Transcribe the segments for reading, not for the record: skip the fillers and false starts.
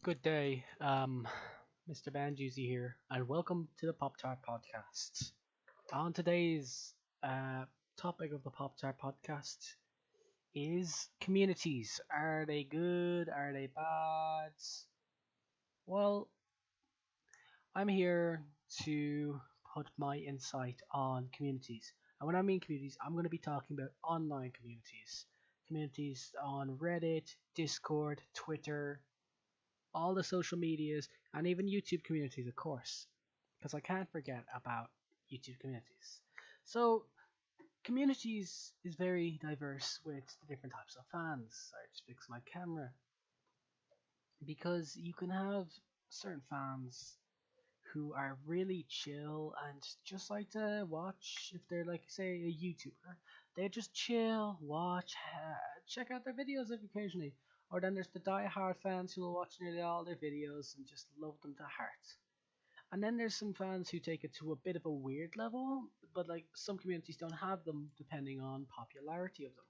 Good day, Mr. Banjusi here, and welcome to the PopTart Podcast. On today's uh, topic of the PopTart Podcast is communities. Are they good? Are they bad? Well, I'm here to put my insight on communities. And when I mean communities, I'm going to be talking about online communities. Communities on Reddit, Discord, Twitter, all the social medias, and even YouTube communities, of course, because I can't forget about YouTube communities. So, communities is very diverse with the different types of fans. I just fix my camera because you can have certain fans who are really chill and just like to watch if they're like say a YouTuber. They just chill, watch, check out their videos occasionally. Or then there's the die-hard fans who will watch nearly all their videos and just love them to heart. And then there's some fans who take it to a bit of a weird level, but like some communities don't have them depending on popularity of them.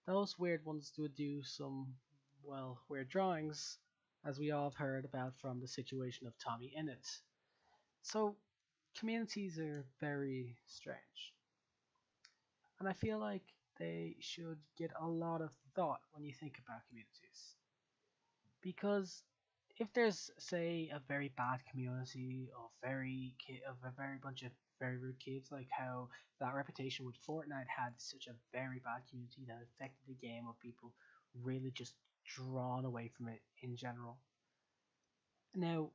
Those weird ones would do some, well, weird drawings, as we all have heard about from the situation of Tommy Innit. So communities are very strange. And I feel like they should get a lot of thought when you think about communities. Because if there's say a very bad community of a very bunch of very rude kids, like how that reputation with Fortnite had such a very bad community that affected the game of people really just drawn away from it in general. Now,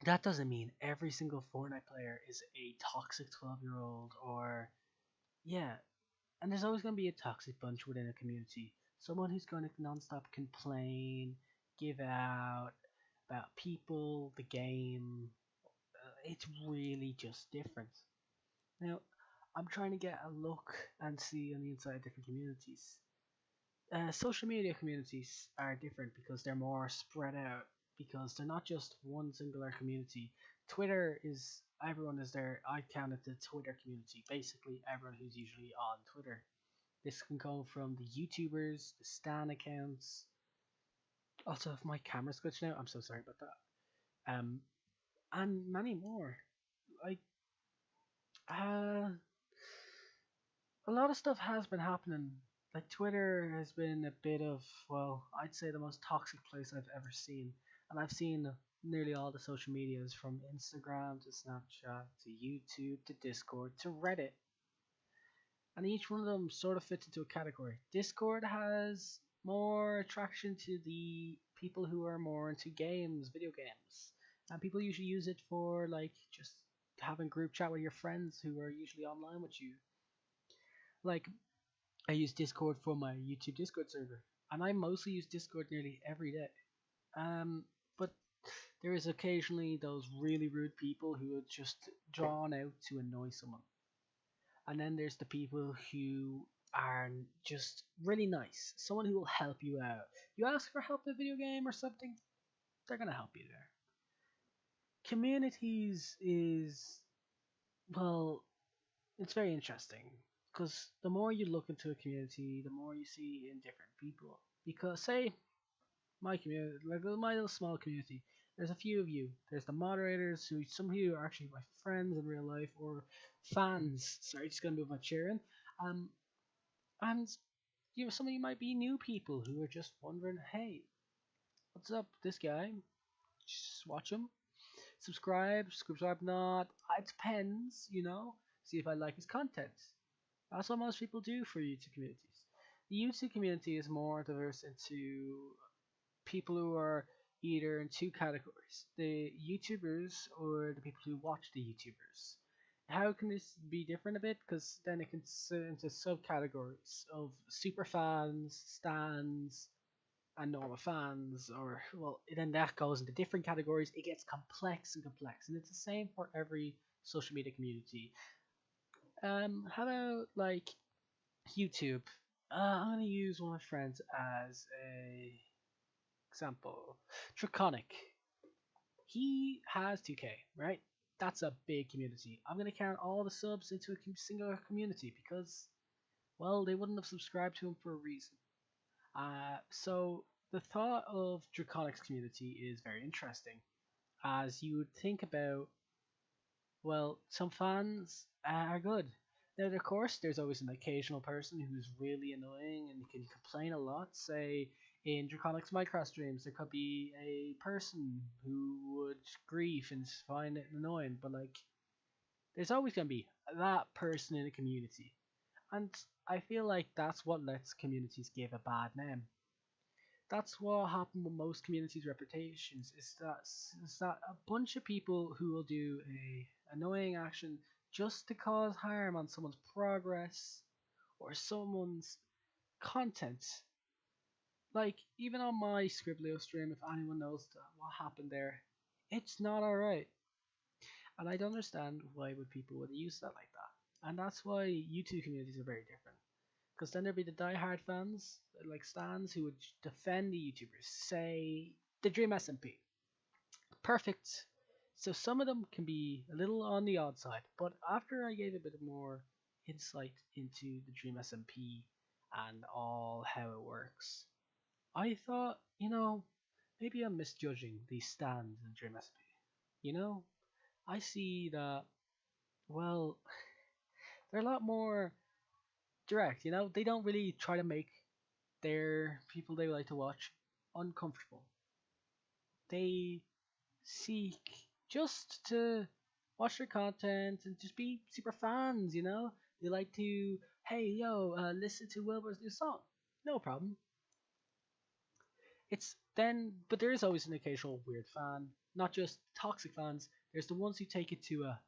that doesn't mean every single Fortnite player is a toxic 12-year old or yeah, and there's always going to be a toxic bunch within a community. Someone who's going to nonstop complain, give out about people, the game. It's really just different. Now, I'm trying to get a look and see on the inside of different communities. Social media communities are different because they're more spread out because they're not just one singular community. Twitter is everyone is there. I count it the Twitter community. Basically, everyone who's usually on Twitter. This can go from the YouTubers, the Stan accounts. Also, if my camera's glitching out, I'm so sorry about that. And many more. Like, uh, a lot of stuff has been happening. Like Twitter has been a bit of, well, I'd say the most toxic place I've ever seen. And I've seen nearly all the social medias from Instagram to Snapchat to YouTube to Discord to Reddit. And each one of them sort of fits into a category. Discord has more attraction to the people who are more into games, video games. And people usually use it for like just having group chat with your friends who are usually online with you. Like I use Discord for my YouTube Discord server, and I mostly use Discord nearly every day. But there is occasionally those really rude people who are just drawn out to annoy someone, and then there's the people who are just really nice, someone who will help you out. You ask for help in a video game or something, they're gonna help you there. Communities is well, it's very interesting because the more you look into a community, the more you see in different people. Because say my community, like my little small community, there's a few of you. There's the moderators who some of you are actually my friends in real life or fans. Sorry, just gonna move my chair in. Um, and some of you might be new people who are just wondering, hey, what's up, this guy? Just watch him. Subscribe not. It depends, See if I like his content. That's what most people do for YouTube communities. The YouTube community is more diverse into people who are either in two categories: the YouTubers or the people who watch the YouTubers. How can this be different a bit? Because then it can sit into subcategories of super fans, stans, and normal fans, or well, then that goes into different categories. It gets complex and complex, and it's the same for every social media community. How about like YouTube? I'm gonna use one of my friends as a example. Draconic. He has 2K, right? That's a big community. I'm gonna count all the subs into a singular community because, well, they wouldn't have subscribed to him for a reason. So The thought of Draconic's community is very interesting, as you would think about, well, some fans are good. Now, of course, there's always an occasional person who's really annoying and can complain a lot. Say, in Draconic's Minecraft streams, there could be a person who would grief and find it annoying, but like, there's always going to be that person in a community. And I feel like that's what lets communities give a bad name. That's what happened with most communities' reputations is that a bunch of people who will do a annoying action just to cause harm on someone's progress or someone's content. Like even on my Scriblio stream, if anyone knows what happened there, it's not alright. And I don't understand why would people would use that like that. And that's why YouTube communities are very different. Because then there'd be the die-hard fans, like Stans, who would defend the YouTubers, say the Dream SMP. Perfect. So some of them can be a little on the odd side, but after I gave a bit more insight into the Dream SMP and all how it works, I thought, maybe I'm misjudging these stands in Dream SMP. I see that, well, they're a lot more direct, they don't really try to make their people they like to watch uncomfortable. They seek just to watch their content and just be super fans. They like to, hey, yo, listen to Wilbur's new song. No problem. But there is always an occasional weird fan, not just toxic fans. There's the ones who take it to a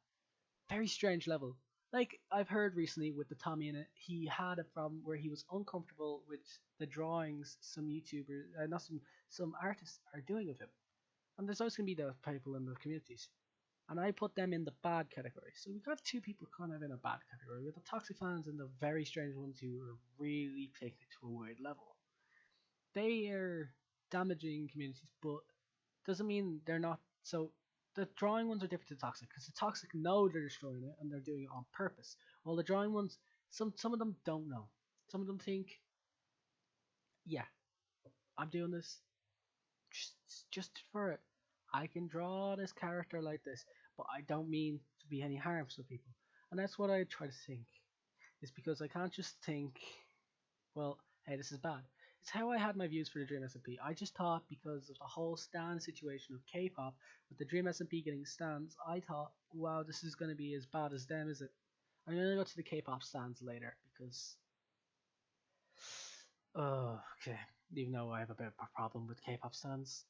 very strange level. Like I've heard recently with the Tommy in it, he had a problem where he was uncomfortable with the drawings some YouTubers, not some artists are doing of him. And there's always gonna be those people in the communities, and I put them in the bad category. So we have two people kind of in a bad category. We have the toxic fans and the very strange ones who are really taking it to a weird level. They are damaging communities, but doesn't mean they're not. So the drawing ones are different to toxic because the toxic know they're destroying it and they're doing it on purpose. While the drawing ones, some of them don't know. Some of them think, yeah, I'm doing this just for it. I can draw this character like this, but I don't mean to be any harm to people. And that's what I try to think. Is because I can't just think, well, hey, this is bad. It's how I had my views for the Dream SMP. I just thought because of the whole stan situation of K-pop, with the Dream SMP getting stans, I thought, wow, this is going to be as bad as them, is it? I'm going to go to the K-pop stans later because, oh, okay. Even though I have a bit of a problem with K-pop stans.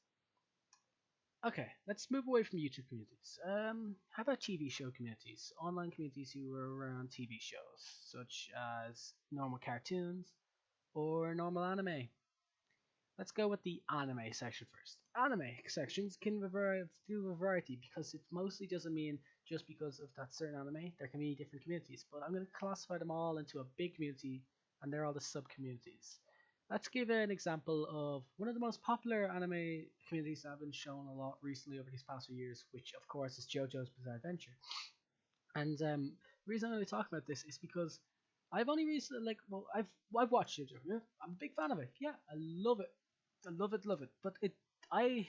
Okay, let's move away from YouTube communities. How about TV show communities? Online communities who are around TV shows, such as normal cartoons or normal anime. Let's go with the anime section first. Anime sections can do a variety because it mostly doesn't mean just because of that certain anime. There can be different communities, but I'm going to classify them all into a big community, and they're all the sub communities. Let's give an example of one of the most popular anime communities that have been shown a lot recently over these past few years, which of course is JoJo's Bizarre Adventure. And the reason I'm going to talk about this is because I've only recently, I've watched JoJo. Yeah, I'm a big fan of it. Yeah, I love it. I love it, love it. But I,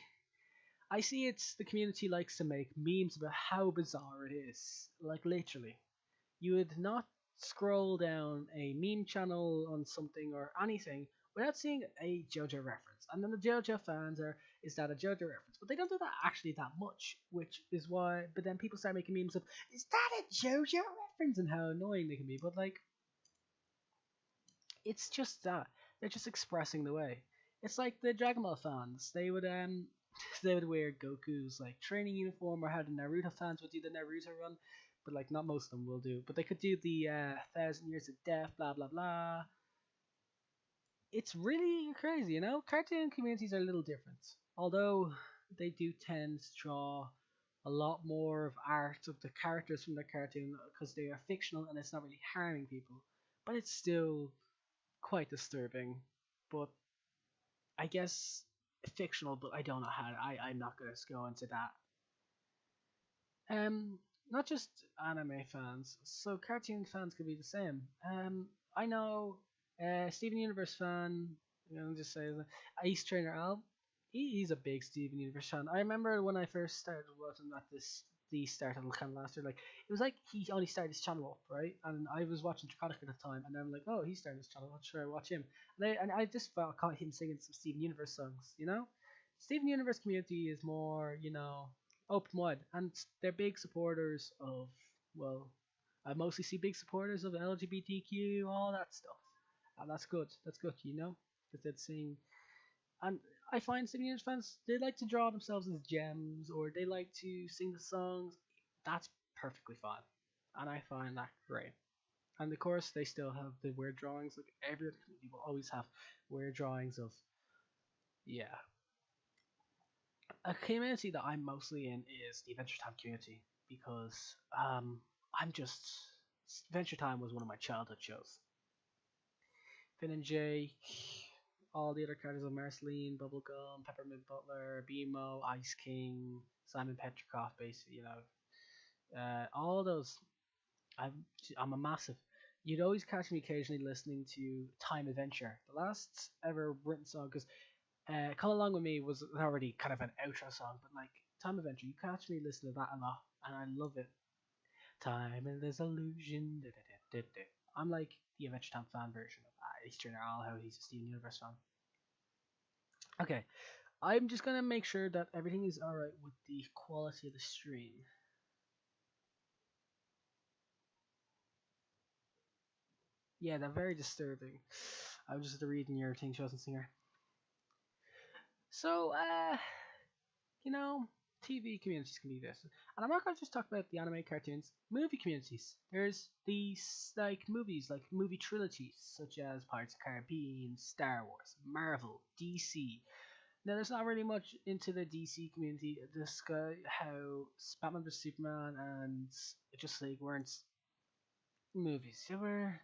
I see it's the community likes to make memes about how bizarre it is. Like literally, you would not scroll down a meme channel on something or anything without seeing a JoJo reference. And then the JoJo fans is that a JoJo reference? But they don't do that actually that much, which is why. But then people start making memes of, is that a JoJo reference? And how annoying they can be. But like, it's just that they're just expressing the way. It's like the Dragon Ball fans. They would they would wear Goku's like training uniform, or how the Naruto fans would do the Naruto run. But like not most of them will do. But they could do the 1,000 years of death, blah blah blah. It's really crazy. Cartoon communities are a little different, although they do tend to draw a lot more of art of the characters from the cartoon because they are fictional and it's not really harming people. But it's still quite disturbing. But I guess fictional, but I don't know how. I'm not gonna go into that. Not just anime fans. So cartoon fans could be the same. I know Steven Universe fan Just say Ace Trainer Al. He's a big Steven Universe fan. I remember when I first started watching at the start of the kind of last year, like it was like he only started his channel up, right? And I was watching Draconic at the time, and I'm like, oh, he's starting his channel. Sure, I watch him. And I just felt caught him singing some Steven Universe songs, you know. Steven Universe community is more, open wide, and they're big supporters of, well, I mostly see big supporters of LGBTQ, all that stuff, and that's good. That's good, because they're seeing, and I find Steven Universe fans, they like to draw themselves as gems, or they like to sing the songs. That's perfectly fine, and I find that great. And of course, they still have the weird drawings. Like every other community will always have weird drawings of, yeah, a community that I'm mostly in is the Adventure Time community because I'm just Adventure Time was one of my childhood shows. Finn and Jake, all the other characters of Marceline, Bubblegum, Peppermint Butler, BMO, Ice King, Simon Petrikov, basically, all those. I'm I'm a massive. You'd always catch me occasionally listening to Time Adventure, the last ever written song, because Come Along With Me was already kind of an outro song, but like Time Adventure, you catch me listening to that a lot, and I love it. Time and there's illusion. Da, da, da, da, da. I'm like the Adventure Time fan version of Ace Trainer Al, how he's a Steven Universe fan. Okay, I'm just gonna make sure that everything is alright with the quality of the stream. Yeah, they're very disturbing. I was just reading your thing, Chosen Singer. So, you know, TV communities can be this. And I'm not going to just talk about the anime cartoons, movie communities. There's these, like, movies, like movie trilogies, such as Pirates of the Caribbean, Star Wars, Marvel, DC. Now, there's not really much into the DC community. This guy, how Batman vs Superman and Justice League weren't movies. They were.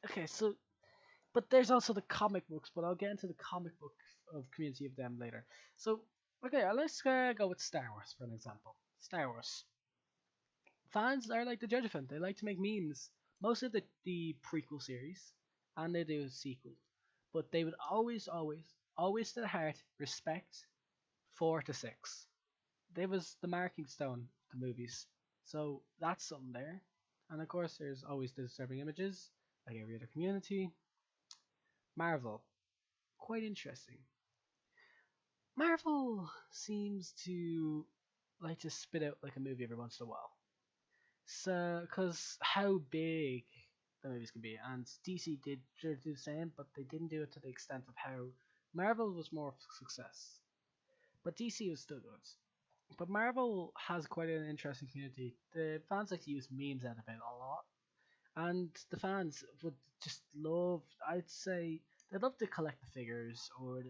Okay, so but there's also the comic books, but I'll get into the comic book of community of them later. So, okay, let's go with Star Wars for an example. Star Wars fans are like the judge of it. They like to make memes. Most of the prequel series, and they do sequels, but they would always to the heart respect 4 to 6. They was the marking stone of the movies. So that's something there. And of course, there's always the disturbing images, like every other community. Marvel, quite interesting. Marvel seems to like to spit out like a movie every once in a while. So, because how big the movies can be, and DC did do the same, but they didn't do it to the extent of how Marvel was more of a success. But DC was still good. But Marvel has quite an interesting community. The fans like to use memes out of it a lot, and the fans would just love. I'd say they love to collect the figures or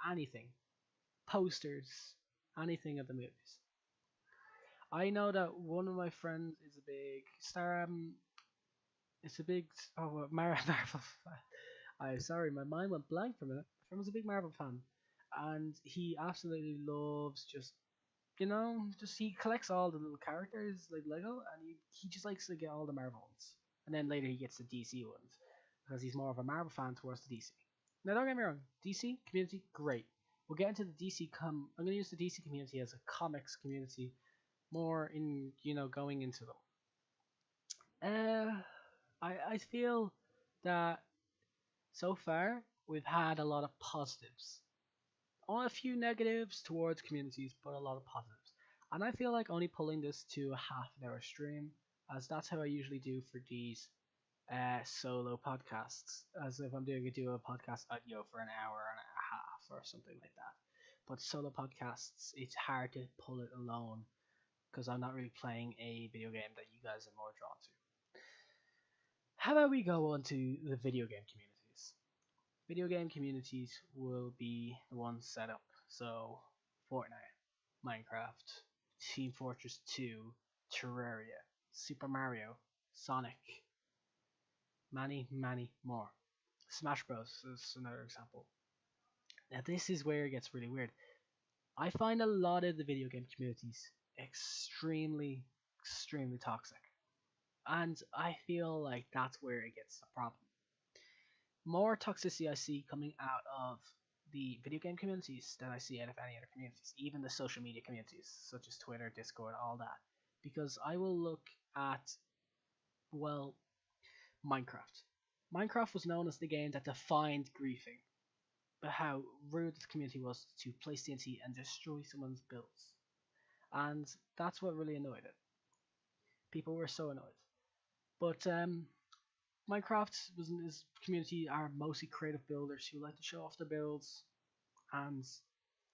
anything, posters, anything of the movies. I know that one of my friends is a big star. It's a big Marvel. I'm sorry, my mind went blank for a minute. My friend was a big Marvel fan, and he absolutely loves just he collects all the little characters like Lego, and he just likes to get all the Marvel ones, and then later he gets the DC ones because he's more of a Marvel fan towards the DC. Now don't get me wrong, DC community great. We'll get into the DC I'm gonna use the DC community as a comics community more in going into them. I feel that so far we've had a lot of positives, on a few negatives towards communities, but a lot of positives. And I feel like only pulling this to a half an hour stream, as that's how I usually do for these solo podcasts, as if I'm doing a duo podcast audio for an hour and a half or something like that. But solo podcasts, it's hard to pull it alone because I'm not really playing a video game that you guys are more drawn to. How about we go on to the video game communities? Video game communities will be the ones set up. So, Fortnite, Minecraft, Team Fortress 2, Terraria, Super Mario, Sonic, many more. Smash Bros. Is another example. Now, this is where it gets really weird. I find a lot of the video game communities extremely toxic. And I feel like that's where it gets the problem. More toxicity I see coming out of the video game communities than I see out of any other communities, even the social media communities such as Twitter, Discord, all that. Because I will look at, well, Minecraft. Minecraft was known as the game that defined griefing, but how rude the community was to place TNT and destroy someone's builds. And that's what really annoyed it. People were so annoyed. But Minecraft was in his community are mostly creative builders who like to show off their builds, and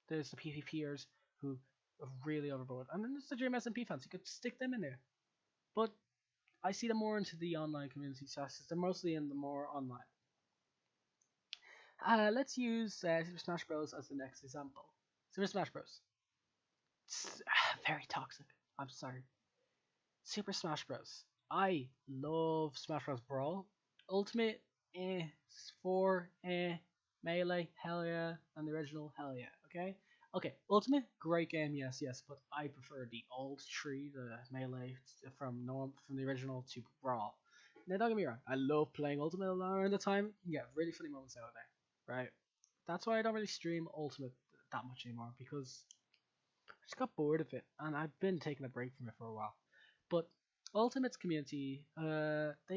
there's the PvPers who are really overboard, and then there's the Dream SMP fans. You could stick them in there, but I see them more into the online community because they're mostly in the more online. Let's use Super Smash Bros. As the next example. Super Smash Bros. It's very toxic. I'm sorry. Super Smash Bros. I love Smash Bros. Brawl. Ultimate, 4, Melee, hell yeah, and the original, hell yeah. Okay. Okay. Ultimate, great game, yes, yes, but I prefer the old tree, the Melee from the original to Brawl. Now don't get me wrong, I love playing Ultimate a lot around the time. You get really funny moments out of there, right? That's why I don't really stream Ultimate that much anymore because I just got bored of it, and I've been taking a break from it for a while. But Ultimate's community, they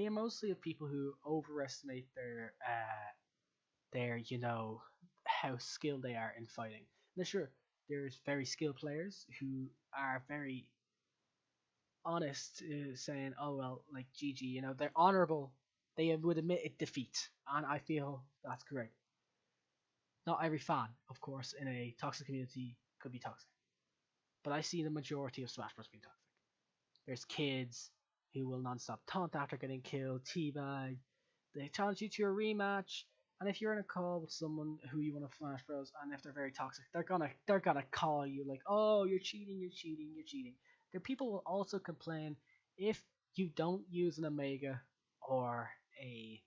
are mostly of people who overestimate their how skilled they are in fighting. Now, sure, there's very skilled players who are very honest, saying, "Oh well, like GG," they're honorable. They would admit it defeat, and I feel that's great. Not every fan, of course, in a toxic community could be toxic, but I see the majority of Smash Bros being toxic. There's kids who will non-stop taunt after getting killed, teabag. They challenge you to a rematch, and if you're in a call with someone who you want to Smash Bros, and if they're very toxic, they're gonna call you like, "Oh, you're cheating, you're cheating, you're cheating." The people will also complain if you don't use an Omega or a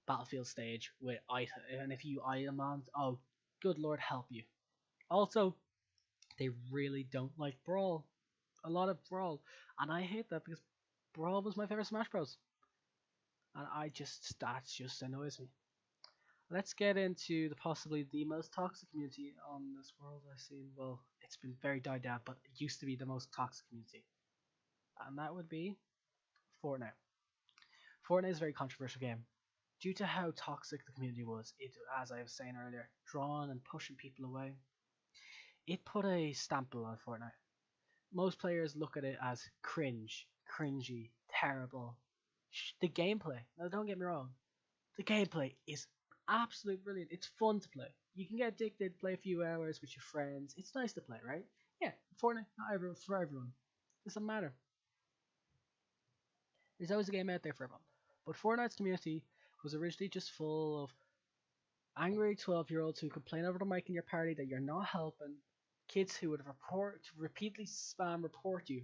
battlefield stage with item, and if you item on, oh, good lord help you. Also, they really don't like Brawl. A lot of Brawl, and I hate that because Brawl was my favorite Smash Bros. And that just annoys me. Let's get into possibly the most toxic community on this world I've seen. Well, it's been very died down, but it used to be the most toxic community, and that would be Fortnite. Fortnite is a very controversial game due to how toxic the community was. It, as I was saying earlier, drawing and pushing people away. It put a stamp on Fortnite. Most players look at it as cringy, terrible. The gameplay, now don't get me wrong, the gameplay is absolutely brilliant. It's fun to play. You can get addicted, play a few hours with your friends. It's nice to play, right? Yeah, Fortnite, not everyone, for everyone. Doesn't matter. There's always a game out there for everyone. But Fortnite's community was originally just full of angry 12-year-olds who complain over the mic in your party that you're not helping, kids who would repeatedly spam report you,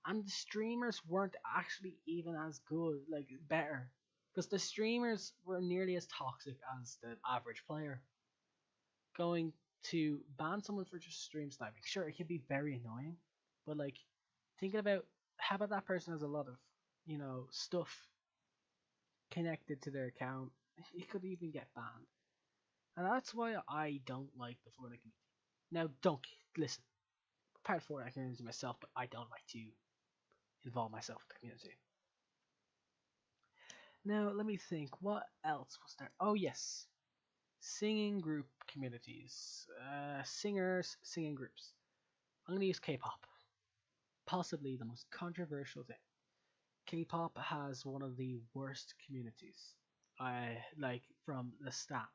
and the streamers weren't actually even as good, like better, because the streamers were nearly as toxic as the average player. Going to ban someone for just stream sniping, sure, it can be very annoying, but like thinking about how about that person has a lot of stuff connected to their account, it could even get banned. And that's why I don't like the Fortnite community. Now, don't listen. I'm part of Fortnite community myself, but I don't like to involve myself with the community. Now, let me think. What else was there? Oh, yes. Singing group communities. Singers, singing groups. I'm going to use K-pop. Possibly the most controversial thing. K-pop has one of the worst communities. I like from the stats.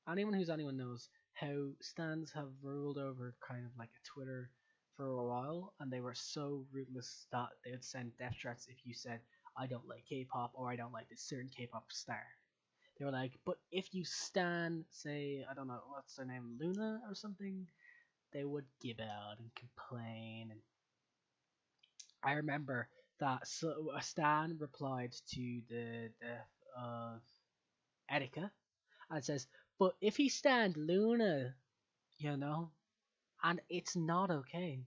Anyone knows how stands have ruled over kind of like a Twitter for a while, and they were so ruthless that they would send death threats if you said I don't like K-pop or I don't like this certain K-pop star. They were like, but if you stan, say, I don't know what's their name, Luna or something, they would give out and complain. And I remember that a stan replied to the death of Erika and says, but if he stand Luna, you know, and it's not okay.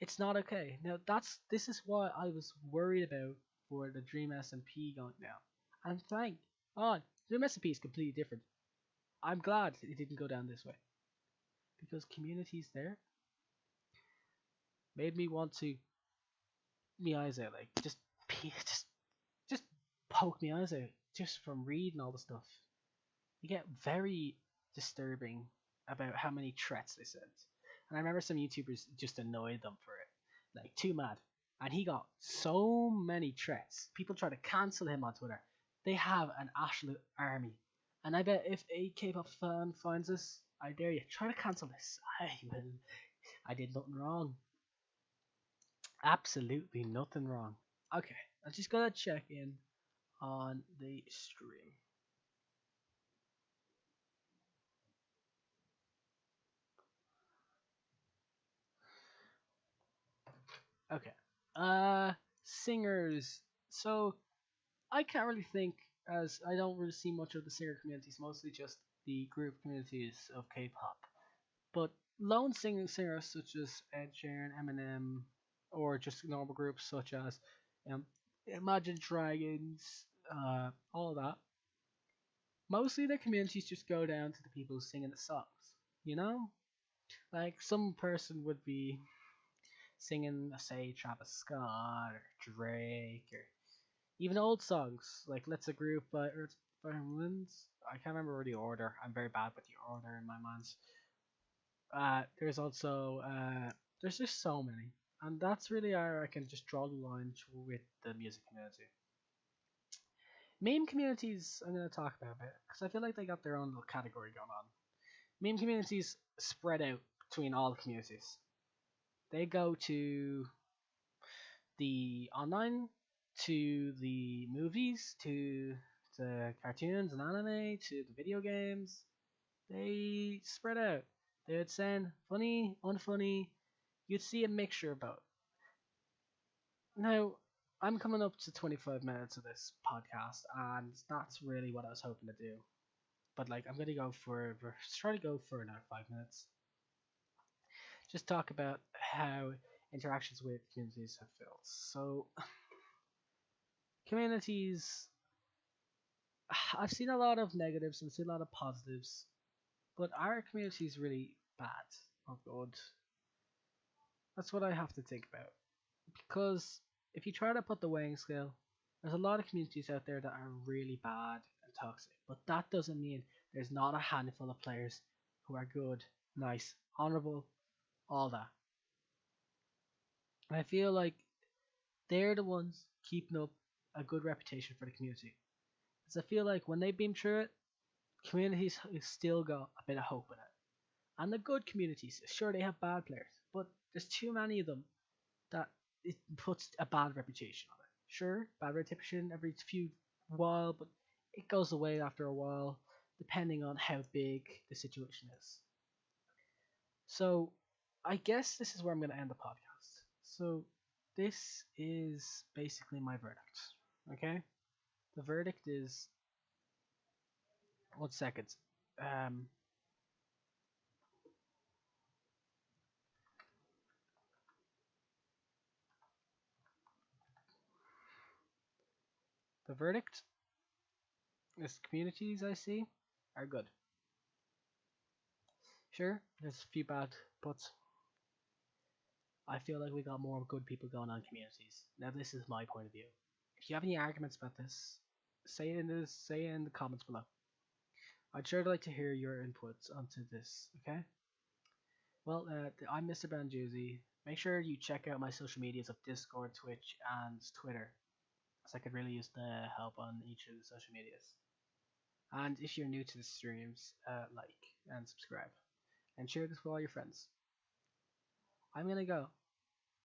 It's not okay. Now this is what I was worried about for the Dream SMP going down. And Oh, the recipe is completely different. I'm glad it didn't go down this way because communities there made me want to me eyes out, like just poke me eyes out just from reading all the stuff. You get very disturbing about how many threats they sent. And I remember some YouTubers just annoyed them for it. Like, too mad. And he got so many threats. People try to cancel him on Twitter. They have an absolute army. And I bet if a K-pop fan finds this, I dare you, try to cancel this. I did nothing wrong. Absolutely nothing wrong. Okay, I just gotta check in on the stream. Okay. Singers. So I can't really think, as I don't really see much of the singer communities, mostly just the group communities of K-pop. But lone singers such as Ed Sheeran, Eminem, or just normal groups such as um, Imagine Dragons, all of that. Mostly the communities just go down to the people singing the songs. You know, like some person would be singing, say, Travis Scott or Drake or even old songs like "Let's a Group" by Earth, Fire and Winds. I can't remember the order. I'm very bad with the order in my mind. There's also there's just so many, and that's really where I can just draw the line with the music community. Meme communities, I'm going to talk about a bit because I feel like they got their own little category going on. Meme communities spread out between all the communities. They go to the online, to the movies, to the cartoons and anime, to the video games. They spread out. They would send funny, unfunny. You'd see a mixture of both. Now, I'm coming up to 25 minutes of this podcast, and that's really what I was hoping to do. But like, I'm gonna go for try to go for another 5 minutes. Just talk about how interactions with communities have felt. So, communities, I've seen a lot of negatives and I've seen a lot of positives, but our community is really bad or good. That's what I have to think about. Because if you try to put the weighing scale, there's a lot of communities out there that are really bad and toxic, but that doesn't mean there's not a handful of players who are good, nice, honorable, all that. And I feel like they're the ones keeping up a good reputation for the community. Because I feel like when they beam through it, communities still got a bit of hope in it. And the good communities, sure they have bad players, but there's too many of them that it puts a bad reputation on it. Sure, bad reputation every few while, but it goes away after a while, depending on how big the situation is. So, I guess this is where I'm going to end the podcast. So, this is basically my verdict. Okay, the verdict is 1 second. Um, the verdict is communities I see are good. Sure, there's a few bad, but I feel like we got more good people going on communities. Now this is my point of view. If you have any arguments about this, say it in the comments below. I'd sure like to hear your inputs onto this, okay? Well, I'm Mr. Banjuzzi. Make sure you check out my social medias of Discord, Twitch, and Twitter, as I could really use the help on each of the social medias. And if you're new to the streams, like and subscribe, and share this with all your friends. I'm gonna go.